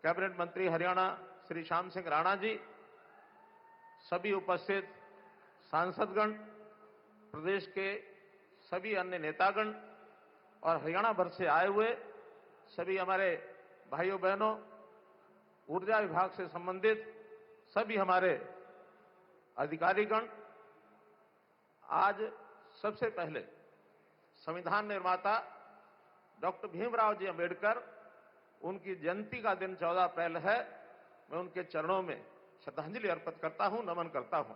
Cabinet मंत्री हरियाणा श्री श्याम सिंह राणा जी, सभी उपस्थित सांसदगण, प्रदेश के सभी अन्य नेतागण और हरियाणा भर से आए हुए सभी हमारे भाइयों बहनों, ऊर्जा विभाग से संबंधित सभी हमारे अधिकारीगण, आज सबसे पहले संविधान निर्माता डॉक्टर भीमराव जी अंबेडकर, उनकी जयंती का दिन 14 अप्रैल है। मैं उनके चरणों में श्रद्धांजलि अर्पित करता हूं, नमन करता हूं।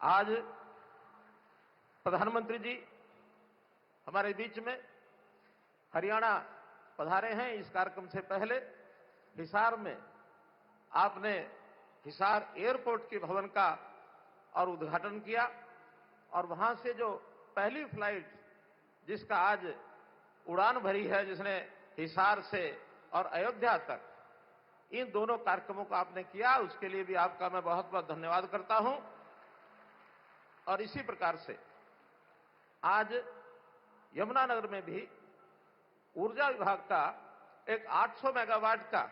आज प्रधानमंत्री जी हमारे बीच में हरियाणा पधारे हैं। इस कार्यक्रम से पहले हिसार में आपने हिसार एयरपोर्ट के भवन का और उद्घाटन किया और वहां से जो पहली फ्लाइट जिसका आज उड़ान भरी है, जिसने हिसार से और अयोध्या तक इन दोनों कार्यक्रमों को आपने किया, उसके लिए भी आपका मैं बहुत बहुत धन्यवाद करता हूं। और इसी प्रकार से आज यमुनानगर में भी ऊर्जा विभाग का एक 800 मेगावाट का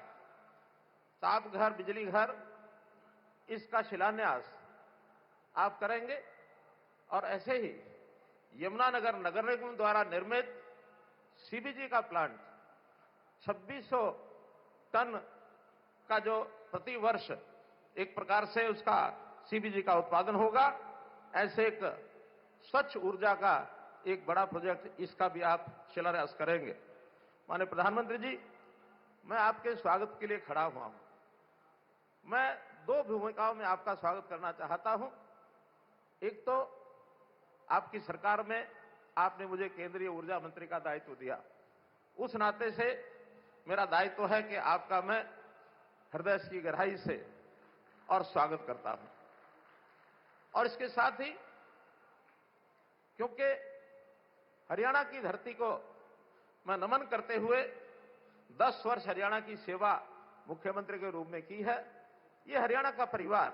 ताप घर, बिजली घर, इसका शिलान्यास आप करेंगे। और ऐसे ही यमुनानगर नगर निगम द्वारा निर्मित सीबीजी का प्लांट 2600 टन का जो प्रति वर्ष एक प्रकार से उसका सीबीजी का उत्पादन होगा, ऐसे एक स्वच्छ ऊर्जा का एक बड़ा प्रोजेक्ट, इसका भी आप शिलान्यास करेंगे। माननीय प्रधानमंत्री जी, मैं आपके स्वागत के लिए खड़ा हुआ हूं। मैं दो भूमिकाओं में आपका स्वागत करना चाहता हूं। एक तो आपकी सरकार में आपने मुझे केंद्रीय ऊर्जा मंत्री का दायित्व दिया, उस नाते से मेरा दायित्व है कि आपका मैं हृदय की गहराई से और स्वागत करता हूं। और इसके साथ ही क्योंकि हरियाणा की धरती को मैं नमन करते हुए 10 वर्ष हरियाणा की सेवा मुख्यमंत्री के रूप में की है, ये हरियाणा का परिवार,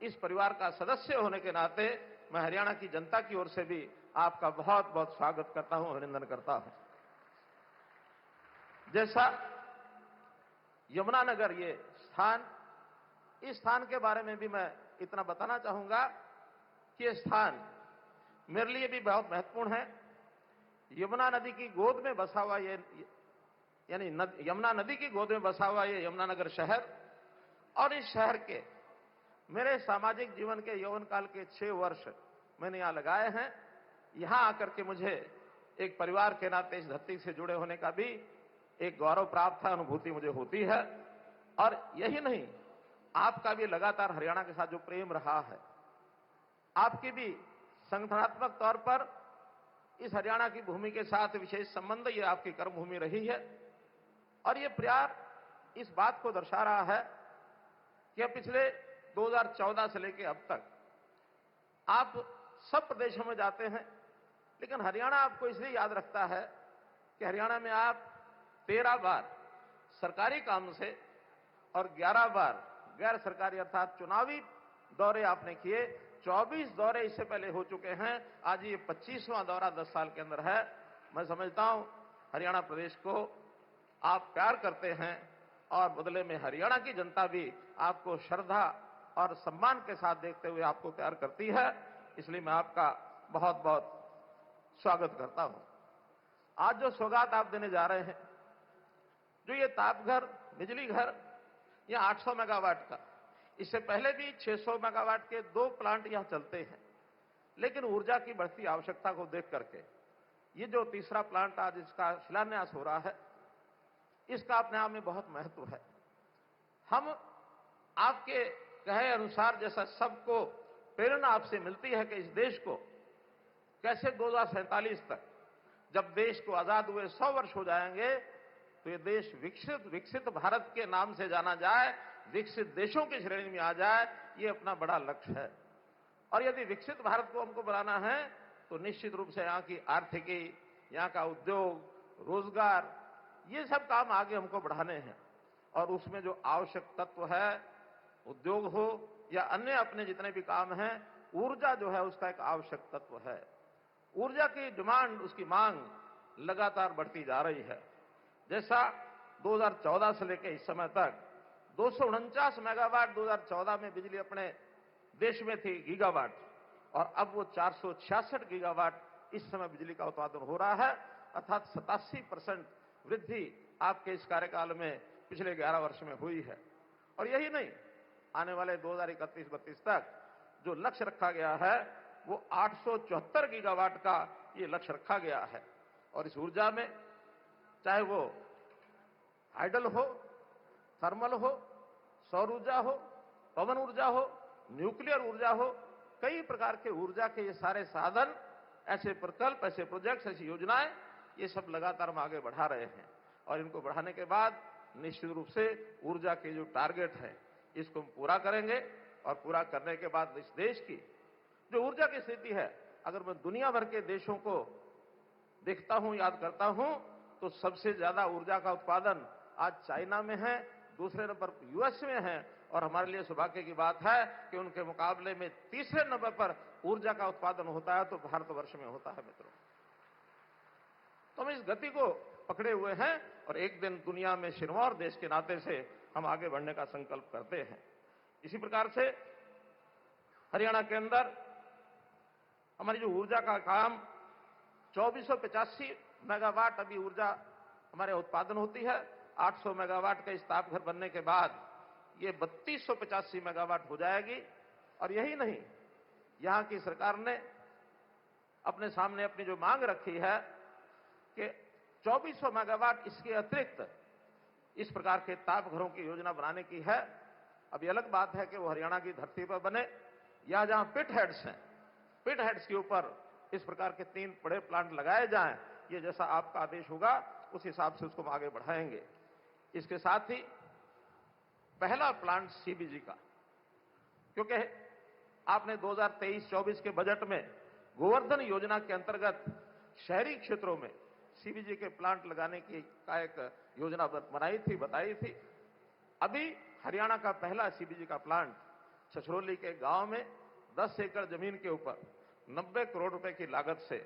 इस परिवार का सदस्य होने के नाते मैं हरियाणा की जनता की ओर से भी आपका बहुत बहुत स्वागत करता हूं, अभिनंदन करता हूं। जैसा यमुनानगर ये स्थान, इस स्थान के बारे में भी मैं इतना बताना चाहूंगा कि ये स्थान मेरे लिए भी बहुत महत्वपूर्ण है। यमुना नदी की गोद में बसा हुआ ये, यानी यमुना नदी की गोद में बसा हुआ ये यमुनानगर शहर, और इस शहर के मेरे सामाजिक जीवन के यौवन काल के 6 वर्ष मैंने यहां लगाए हैं। यहां आकर के मुझे एक परिवार के नाते इस धरती से जुड़े होने का भी एक गौरव प्राप्त है, अनुभूति मुझे होती है। और यही नहीं, आपका भी लगातार हरियाणा के साथ जो प्रेम रहा है, आपकी भी संगठनात्मक तौर पर इस हरियाणा की भूमि के साथ विशेष संबंध, ये आपकी कर्मभूमि रही है। और ये प्यार इस बात को दर्शा रहा है कि पिछले 2014 से लेकर अब तक आप सब प्रदेशों में जाते हैं, लेकिन हरियाणा आपको इसलिए याद रखता है कि हरियाणा में आप 13 बार सरकारी काम से और 11 बार गैर सरकारी अर्थात चुनावी दौरे आपने किए। 24 दौरे इससे पहले हो चुके हैं, आज ये 25वां दौरा 10 साल के अंदर है। मैं समझता हूं हरियाणा प्रदेश को आप प्यार करते हैं और बदले में हरियाणा की जनता भी आपको श्रद्धा और सम्मान के साथ देखते हुए आपको प्यार करती है। इसलिए मैं आपका बहुत बहुत स्वागत करता हूं। आज जो सौगात आप देने जा रहे हैं, जो ये तापघर, बिजली घर, यह 800 मेगावाट का, इससे पहले भी 600 मेगावाट के 2 प्लांट यहां चलते हैं, लेकिन ऊर्जा की बढ़ती आवश्यकता को देख करके ये जो तीसरा प्लांट आज इसका शिलान्यास हो रहा है, इसका अपने आप में बहुत महत्व है। हम आपके कहे अनुसार, जैसा सबको प्रेरणा आपसे मिलती है कि इस देश को कैसे 2047 तक, जब देश को आजाद हुए 100 वर्ष हो जाएंगे, तो ये देश विकसित भारत के नाम से जाना जाए, विकसित देशों की श्रेणी में आ जाए, ये अपना बड़ा लक्ष्य है। और यदि विकसित भारत को हमको बनाना है, तो निश्चित रूप से यहाँ की आर्थिकी, यहाँ का उद्योग, रोजगार, ये सब काम आगे हमको बढ़ाने हैं। और उसमें जो आवश्यक तत्व है, उद्योग हो या अन्य अपने जितने भी काम हैं, ऊर्जा जो है उसका एक आवश्यक तत्व है। ऊर्जा की डिमांड, उसकी मांग लगातार बढ़ती जा रही है। जैसा 2014 से लेकर इस समय तक 249 मेगावाट 2014 में बिजली अपने देश में थी गीगावाट, और अब वो 466 गीगावाट इस समय बिजली का उत्पादन हो रहा है, अर्थात 87% वृद्धि आपके इस कार्यकाल में पिछले 11 वर्ष में हुई है। और यही नहीं, आने वाले 2031-32 तक जो लक्ष्य रखा गया है वो 874 गीगावाट का ये लक्ष्य रखा गया है। और इस ऊर्जा में चाहे वो हाइडल हो, थर्मल हो, सौर ऊर्जा हो, पवन ऊर्जा हो, न्यूक्लियर ऊर्जा हो, कई प्रकार के ऊर्जा के ये सारे साधन, ऐसे प्रकल्प, ऐसे प्रोजेक्ट्स, ऐसी योजनाएं, ये सब लगातार हम आगे बढ़ा रहे हैं। और इनको बढ़ाने के बाद निश्चित रूप से ऊर्जा के जो टारगेट है इसको हम पूरा करेंगे। और पूरा करने के बाद इस देश की जो ऊर्जा की स्थिति है, अगर मैं दुनिया भर के देशों को देखता हूं, याद करता हूं, तो सबसे ज्यादा ऊर्जा का उत्पादन आज चाइना में है, दूसरे नंबर पर यूएस में है, और हमारे लिए सौभाग्य की बात है कि उनके मुकाबले में तीसरे नंबर पर ऊर्जा का उत्पादन होता है तो भारतवर्ष में होता है। मित्रों, तो हम इस गति को पकड़े हुए हैं और एक दिन दुनिया में सिरमौर देश के नाते से हम आगे बढ़ने का संकल्प करते हैं। इसी प्रकार से हरियाणा के अंदर हमारी जो ऊर्जा का काम 2485 मेगावाट अभी ऊर्जा हमारे उत्पादन होती है। 800 मेगावाट का इस तापघर बनने के बाद ये 3285 मेगावाट हो जाएगी। और यही नहीं, यहां की सरकार ने अपने सामने अपनी जो मांग रखी है कि 2400 मेगावाट इसके अतिरिक्त इस प्रकार के तापघरों की योजना बनाने की है। अब ये अलग बात है कि वो हरियाणा की धरती पर बने या जहां पिट हेड्स हैं, पिट हेड्स के ऊपर इस प्रकार के 3 बड़े प्लांट लगाए जाएं। ये जैसा आपका आदेश होगा उस हिसाब से उसको हम आगे बढ़ाएंगे। इसके साथ ही पहला प्लांट सीबीजी का, क्योंकि आपने 2023-24 के बजट में गोवर्धन योजना के अंतर्गत शहरी क्षेत्रों में सीबीजी के प्लांट लगाने की का एक योजना बनाई थी, बताई थी। अभी हरियाणा का पहला सीबीजी का प्लांट छछरौली के गांव में 10 एकड़ जमीन के ऊपर 90 करोड़ रुपए की लागत से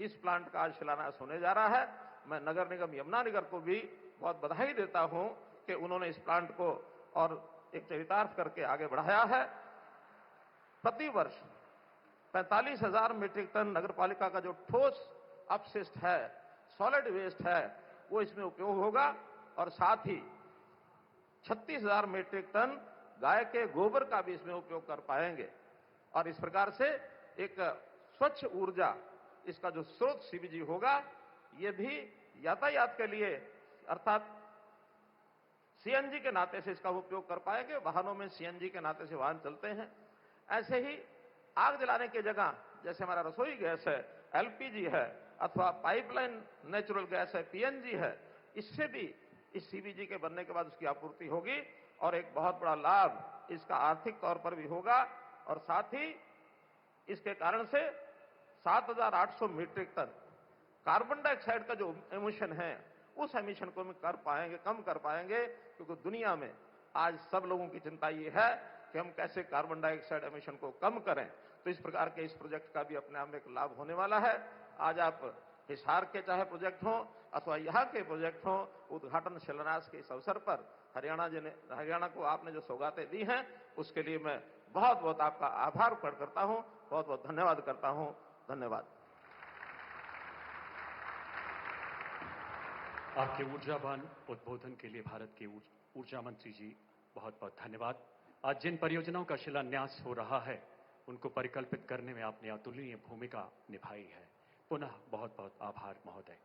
इस प्लांट का आज शिलान्यास होने जा रहा है। मैं नगर निगम यमुनानगर को भी बहुत बधाई देता हूं कि उन्होंने इस प्लांट को और एक चरितार्थ करके आगे बढ़ाया है। प्रतिवर्ष 45,000 मीट्रिक टन नगरपालिका का जो ठोस अपशिष्ट है, सॉलिड वेस्ट है, वो इसमें उपयोग होगा। और साथ ही 36,000 मीट्रिक टन गाय के गोबर का भी इसमें उपयोग कर पाएंगे। और इस प्रकार से एक स्वच्छ ऊर्जा इसका जो स्रोत सीबीजी होगा, ये भी यातायात के लिए अर्थात सीएनजी के नाते से इसका उपयोग कर पाएंगे। वाहनों में सीएनजी के नाते से वाहन चलते हैं। ऐसे ही आग जलाने की जगह जैसे हमारा रसोई गैस है, एलपीजी है, अथवा पाइपलाइन नेचुरल गैस है, पीएनजी है, इससे भी इस सीबीजी के बनने के बाद उसकी आपूर्ति होगी और एक बहुत बड़ा लाभ इसका आर्थिक तौर पर भी होगा। और साथ ही इसके कारण से 7,800 मीट्रिक टन कार्बन डाइऑक्साइड का जो एमिशन है, उस एमिशन को हम कर पाएंगे, कम कर पाएंगे। क्योंकि दुनिया में आज सब लोगों की चिंता ये है कि हम कैसे कार्बन डाइऑक्साइड एमिशन को कम करें। तो इस प्रकार के इस प्रोजेक्ट का भी अपने आप में एक लाभ होने वाला है। आज आप हिसार के चाहे प्रोजेक्ट हो अथवा यहाँ के प्रोजेक्ट हो, उद्घाटन शिलान्यास के इस अवसर पर हरियाणा को आपने जो सौगातें दी हैं उसके लिए मैं बहुत बहुत आपका आभार प्रकट करता हूं, बहुत बहुत धन्यवाद करता हूं। धन्यवाद। आपके ऊर्जावान उद्बोधन के लिए भारत के ऊर्जा मंत्री जी बहुत बहुत धन्यवाद। आज जिन परियोजनाओं का शिलान्यास हो रहा है उनको परिकल्पित करने में आपने अतुलनीय भूमिका निभाई है। पुनः बहुत बहुत आभार महोदय।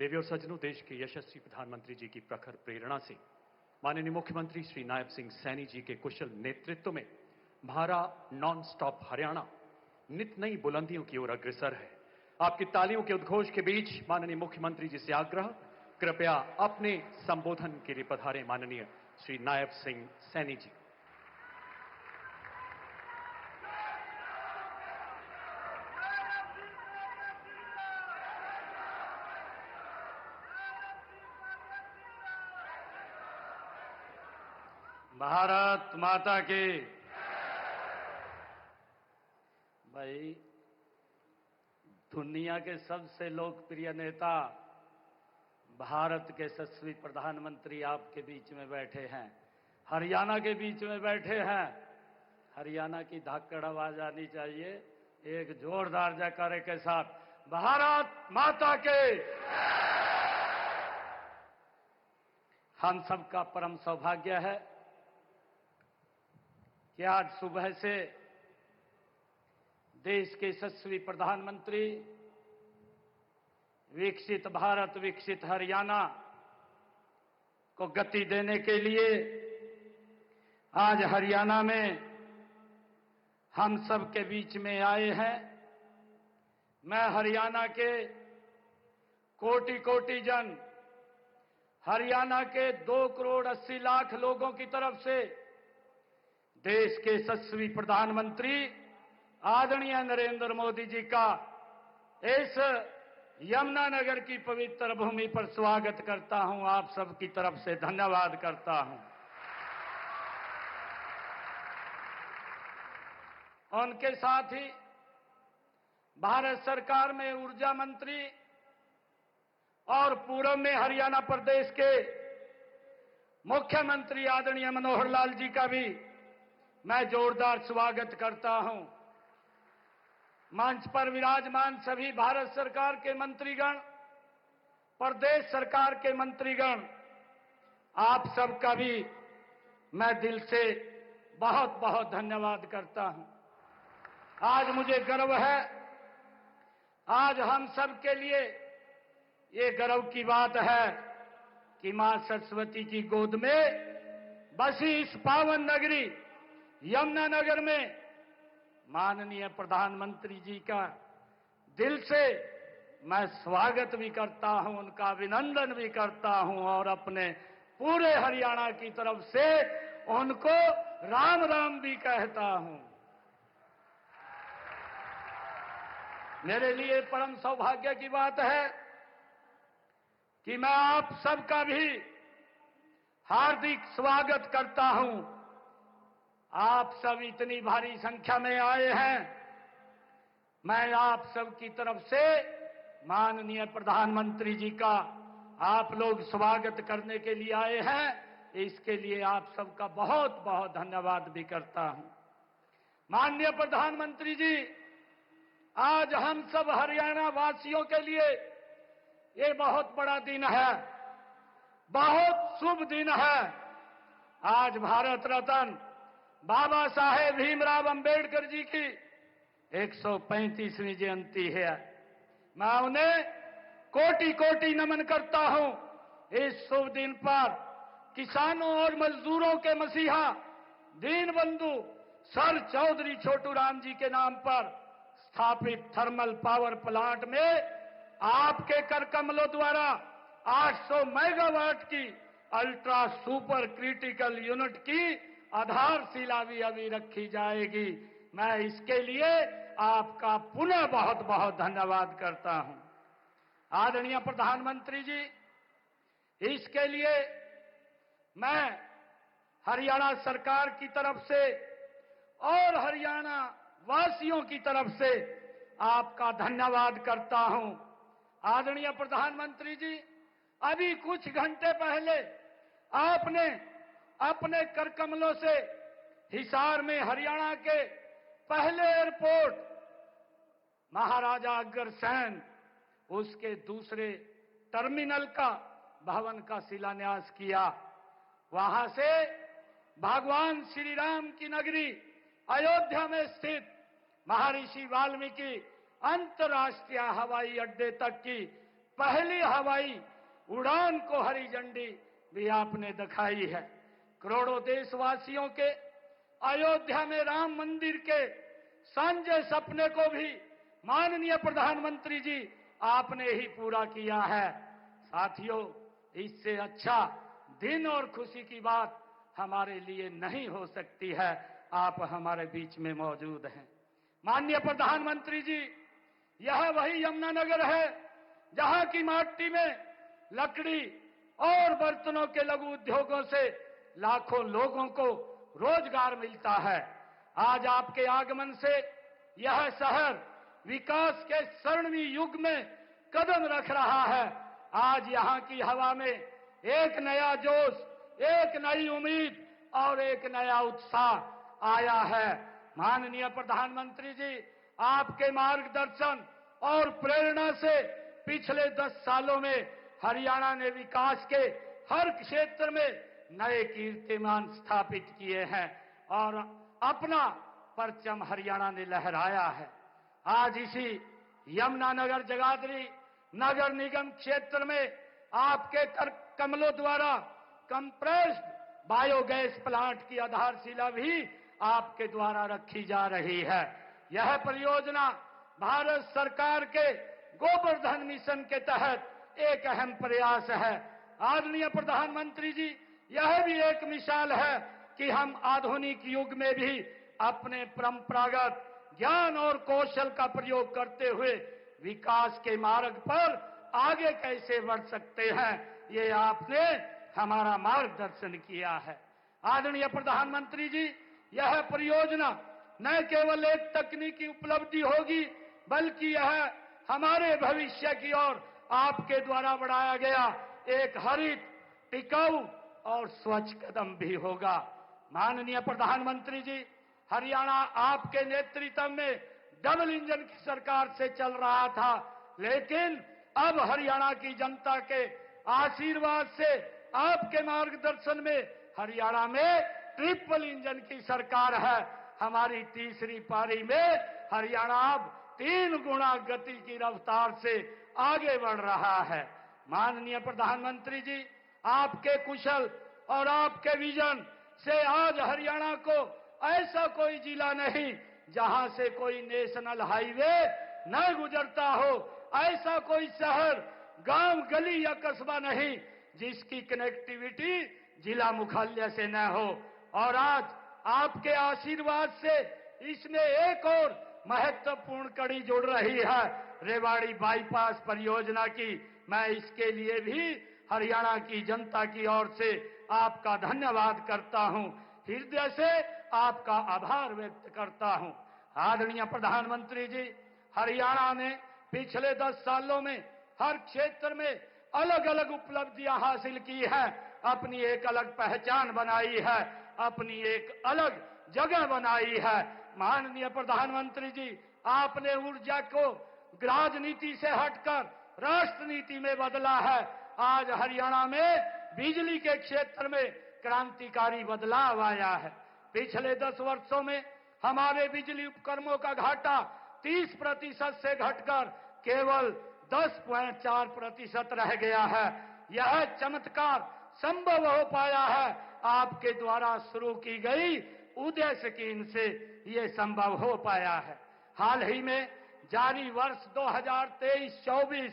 देवी और सज्जनों, देश के यशस्वी प्रधानमंत्री जी की प्रखर प्रेरणा से माननीय मुख्यमंत्री श्री नायब सिंह सैनी जी के कुशल नेतृत्व में हमारा नॉन स्टॉप हरियाणा नित नई बुलंदियों की ओर अग्रसर है। आपकी तालियों के उद्घोष के बीच माननीय मुख्यमंत्री जी से आग्रह, कृपया अपने संबोधन के लिए पधारें माननीय श्री नायब सिंह सैनी जी। भारत माता की। भाई, दुनिया के सबसे लोकप्रिय नेता भारत के यशस्वी प्रधानमंत्री आपके बीच में बैठे हैं, हरियाणा के बीच में बैठे हैं। हरियाणा की धाकड़ आवाज आनी चाहिए एक जोरदार जयकारे के साथ, भारत माता के। हम सबका परम सौभाग्य है कि आज सुबह से देश के यशस्वी प्रधानमंत्री विकसित भारत विकसित हरियाणा को गति देने के लिए आज हरियाणा में हम सब के बीच में आए हैं। मैं हरियाणा के कोटि कोटि जन, हरियाणा के 2 करोड़ 80 लाख लोगों की तरफ से देश के यशस्वी प्रधानमंत्री आदरणीय नरेंद्र मोदी जी का इस यमुनानगर की पवित्र भूमि पर स्वागत करता हूं। आप सबकी तरफ से धन्यवाद करता हूं। उनके साथ ही भारत सरकार में ऊर्जा मंत्री और पूर्व में हरियाणा प्रदेश के मुख्यमंत्री आदरणीय मनोहर लाल जी का भी मैं जोरदार स्वागत करता हूं। मंच पर विराजमान सभी भारत सरकार के मंत्रीगण, प्रदेश सरकार के मंत्रीगण, आप सबका भी मैं दिल से बहुत बहुत धन्यवाद करता हूं। आज मुझे गर्व है, आज हम सब के लिए ये गर्व की बात है कि मां सरस्वती की गोद में बसी इस पावन नगरी यमुनानगर में माननीय प्रधानमंत्री जी का दिल से मैं स्वागत भी करता हूं, उनका अभिनंदन भी करता हूं और अपने पूरे हरियाणा की तरफ से उनको राम राम भी कहता हूं। मेरे लिए परम सौभाग्य की बात है कि मैं आप सबका भी हार्दिक स्वागत करता हूं। आप सब इतनी भारी संख्या में आए हैं। मैं आप सब की तरफ से माननीय प्रधानमंत्री जी का आप लोग स्वागत करने के लिए आए हैं, इसके लिए आप सबका बहुत बहुत धन्यवाद भी करता हूं। माननीय प्रधानमंत्री जी, आज हम सब हरियाणा वासियों के लिए ये बहुत बड़ा दिन है, बहुत शुभ दिन है। आज भारत रत्न बाबा साहेब भीमराव अंबेडकर जी की 135वीं जयंती है। मैं उन्हें कोटि कोटि नमन करता हूं। इस शुभ दिन पर किसानों और मजदूरों के मसीहा दीनबंधु सर चौधरी छोटू राम जी के नाम पर स्थापित थर्मल पावर प्लांट में आपके कर कमलों द्वारा 800 मेगावाट की अल्ट्रा सुपर क्रिटिकल यूनिट की आधारशिला भी अभी रखी जाएगी। मैं इसके लिए आपका पुनः बहुत बहुत धन्यवाद करता हूं। आदरणीय प्रधानमंत्री जी, इसके लिए मैं हरियाणा सरकार की तरफ से और हरियाणा वासियों की तरफ से आपका धन्यवाद करता हूं। आदरणीय प्रधानमंत्री जी, अभी कुछ घंटे पहले आपने अपने कर कमलों से हिसार में हरियाणा के पहले एयरपोर्ट महाराजा अग्रसेन उसके दूसरे टर्मिनल का भवन का शिलान्यास किया। वहां से भगवान श्री राम की नगरी अयोध्या में स्थित महर्षि वाल्मीकि अंतर्राष्ट्रीय हवाई अड्डे तक की पहली हवाई उड़ान को हरी झंडी भी आपने दिखाई है। करोड़ों देशवासियों के अयोध्या में राम मंदिर के सांझे सपने को भी माननीय प्रधानमंत्री जी आपने ही पूरा किया है। साथियों, इससे अच्छा दिन और खुशी की बात हमारे लिए नहीं हो सकती है। आप हमारे बीच में मौजूद हैं। माननीय प्रधानमंत्री जी, यह वही यमुनानगर है जहां की माटी में लकड़ी और बर्तनों के लघु उद्योगों से लाखों लोगों को रोजगार मिलता है। आज आपके आगमन से यह शहर विकास के स्वर्णिम युग में कदम रख रहा है। आज यहाँ की हवा में एक नया जोश, एक नई उम्मीद और एक नया उत्साह आया है। माननीय प्रधानमंत्री जी, आपके मार्गदर्शन और प्रेरणा से पिछले 10 सालों में हरियाणा ने विकास के हर क्षेत्र में नए कीर्तिमान स्थापित किए हैं और अपना परचम हरियाणा ने लहराया है। आज इसी यमुनानगर जगाधरी नगर निगम क्षेत्र में आपके कर कमलों द्वारा कंप्रेस्ड बायोगैस प्लांट की आधारशिला भी आपके द्वारा रखी जा रही है। यह परियोजना भारत सरकार के गोवर्धन मिशन के तहत एक अहम प्रयास है। आदरणीय प्रधानमंत्री जी, यह भी एक मिसाल है कि हम आधुनिक युग में भी अपने परंपरागत ज्ञान और कौशल का प्रयोग करते हुए विकास के मार्ग पर आगे कैसे बढ़ सकते हैं, ये आपने हमारा मार्गदर्शन किया है। आदरणीय प्रधानमंत्री जी, यह परियोजना न केवल एक तकनीकी उपलब्धि होगी, बल्कि यह हमारे भविष्य की ओर आपके द्वारा बढ़ाया गया एक हरित, टिकाऊ और स्वच्छ कदम भी होगा। माननीय प्रधानमंत्री जी, हरियाणा आपके नेतृत्व में डबल इंजन की सरकार से चल रहा था, लेकिन अब हरियाणा की जनता के आशीर्वाद से, आपके मार्गदर्शन में हरियाणा में ट्रिपल इंजन की सरकार है। हमारी तीसरी पारी में हरियाणा अब 3 गुना गति की रफ्तार से आगे बढ़ रहा है। माननीय प्रधानमंत्री जी, आपके कुशल और आपके विजन से आज हरियाणा को ऐसा कोई जिला नहीं जहां से कोई नेशनल हाईवे न गुजरता हो, ऐसा कोई शहर, गांव, गली या कस्बा नहीं जिसकी कनेक्टिविटी जिला मुख्यालय से न हो। और आज आपके आशीर्वाद से इसमें एक और महत्वपूर्ण कड़ी जुड़ रही है, रेवाड़ी बाईपास परियोजना की। मैं इसके लिए भी हरियाणा की जनता की ओर से आपका धन्यवाद करता हूं, हृदय से आपका आभार व्यक्त करता हूं। आदरणीय प्रधानमंत्री जी, हरियाणा ने पिछले 10 सालों में हर क्षेत्र में अलग अलग उपलब्धियां हासिल की हैं, अपनी एक अलग पहचान बनाई है, अपनी एक अलग जगह बनाई है। माननीय प्रधानमंत्री जी, आपने ऊर्जा को राजनीति से हटकर राष्ट्र नीति में बदला है। आज हरियाणा में बिजली के क्षेत्र में क्रांतिकारी बदलाव आया है। पिछले 10 वर्षों में हमारे बिजली उपकरणों का घाटा 30% से घटकर केवल 10.4% रह गया है। यह चमत्कार संभव हो पाया है आपके द्वारा शुरू की गई उदय स्कीम से ये संभव हो पाया है। हाल ही में जारी वर्ष 2023-24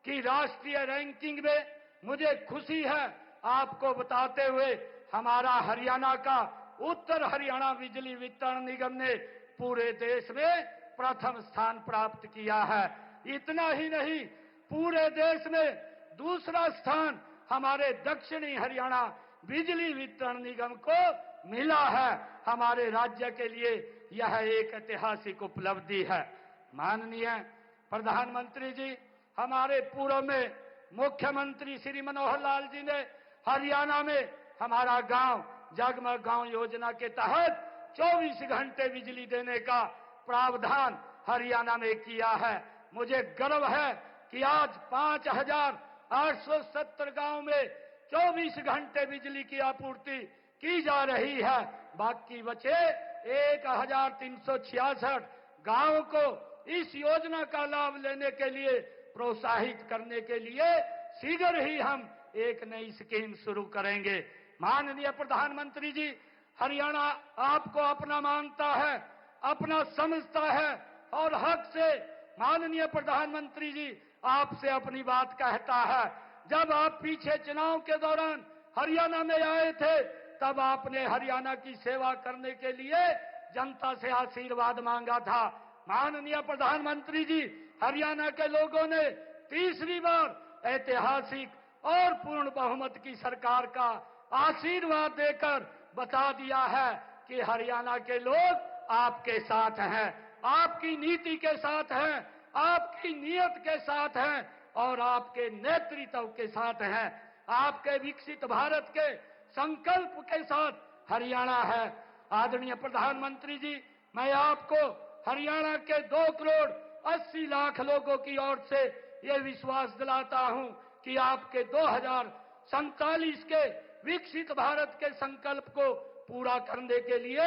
की राष्ट्रीय रैंकिंग में मुझे खुशी है आपको बताते हुए, हमारा हरियाणा का उत्तर हरियाणा बिजली वितरण निगम ने पूरे देश में प्रथम स्थान प्राप्त किया है। इतना ही नहीं, पूरे देश में दूसरा स्थान हमारे दक्षिणी हरियाणा बिजली वितरण निगम को मिला है। हमारे राज्य के लिए यह एक ऐतिहासिक उपलब्धि है। माननीय प्रधानमंत्री जी, हमारे पूर्व में मुख्यमंत्री श्री मनोहर लाल जी ने हरियाणा में हमारा गांव जगमग गांव योजना के तहत 24 घंटे बिजली देने का प्रावधान हरियाणा में किया है। मुझे गर्व है कि आज 5,870 गांव में 24 घंटे बिजली की आपूर्ति की जा रही है। बाकी बचे 1,366 गांवों को इस योजना का लाभ लेने के लिए प्रोत्साहित करने के लिए शीघ्र ही हम एक नई स्कीम शुरू करेंगे। माननीय प्रधानमंत्री जी, हरियाणा आपको अपना मानता है, अपना समझता है और हक से माननीय प्रधानमंत्री जी आपसे अपनी बात कहता है। जब आप पीछे चुनाव के दौरान हरियाणा में आए थे, तब आपने हरियाणा की सेवा करने के लिए जनता से आशीर्वाद मांगा था। माननीय प्रधानमंत्री जी, हरियाणा के लोगों ने तीसरी बार ऐतिहासिक और पूर्ण बहुमत की सरकार का आशीर्वाद देकर बता दिया है कि हरियाणा के लोग आपके साथ हैं, आपकी नीति के साथ हैं, आपकी नीयत के साथ हैं और आपके नेतृत्व के साथ है, आपके विकसित भारत के संकल्प के साथ हरियाणा है। आदरणीय प्रधानमंत्री जी, मैं आपको हरियाणा के 2,80,00,000 लोगों की ओर से ये विश्वास दिलाता हूं कि आपके 2047 के विकसित भारत के संकल्प को पूरा करने के लिए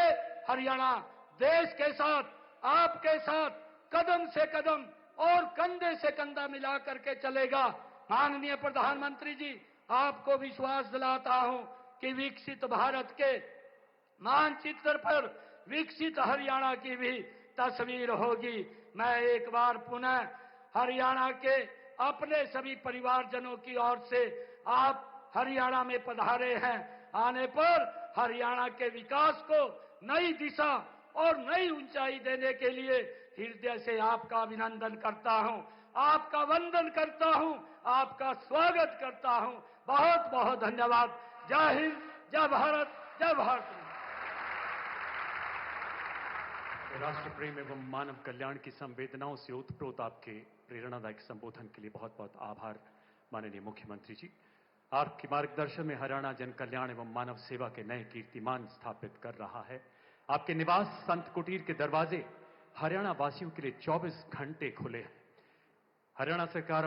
हरियाणा देश के साथ, आपके साथ कदम से कदम और कंधे से कंधा मिला करके चलेगा। माननीय प्रधानमंत्री जी, आपको विश्वास दिलाता हूं कि विकसित भारत के मानचित्र पर विकसित हरियाणा की भी तस्वीर होगी। मैं एक बार पुनः हरियाणा के अपने सभी परिवारजनों की ओर से आप हरियाणा में पधारे हैं, आने पर हरियाणा के विकास को नई दिशा और नई ऊंचाई देने के लिए हृदय से आपका अभिनंदन करता हूं, आपका वंदन करता हूं, आपका स्वागत करता हूं। बहुत बहुत धन्यवाद। जय हिंद, जय भारत, जय भारत। राष्ट्र प्रेम एवं मानव कल्याण की संवेदनाओं से ओतप्रोत आपके प्रेरणादायक संबोधन के लिए बहुत बहुत आभार माननीय मुख्यमंत्री जी। आपके मार्गदर्शन में हरियाणा जन कल्याण एवं मानव सेवा के नए कीर्तिमान स्थापित कर रहा है। आपके निवास संत कुटीर के दरवाजे हरियाणा वासियों के लिए 24 घंटे खुले हैं। हरियाणा सरकार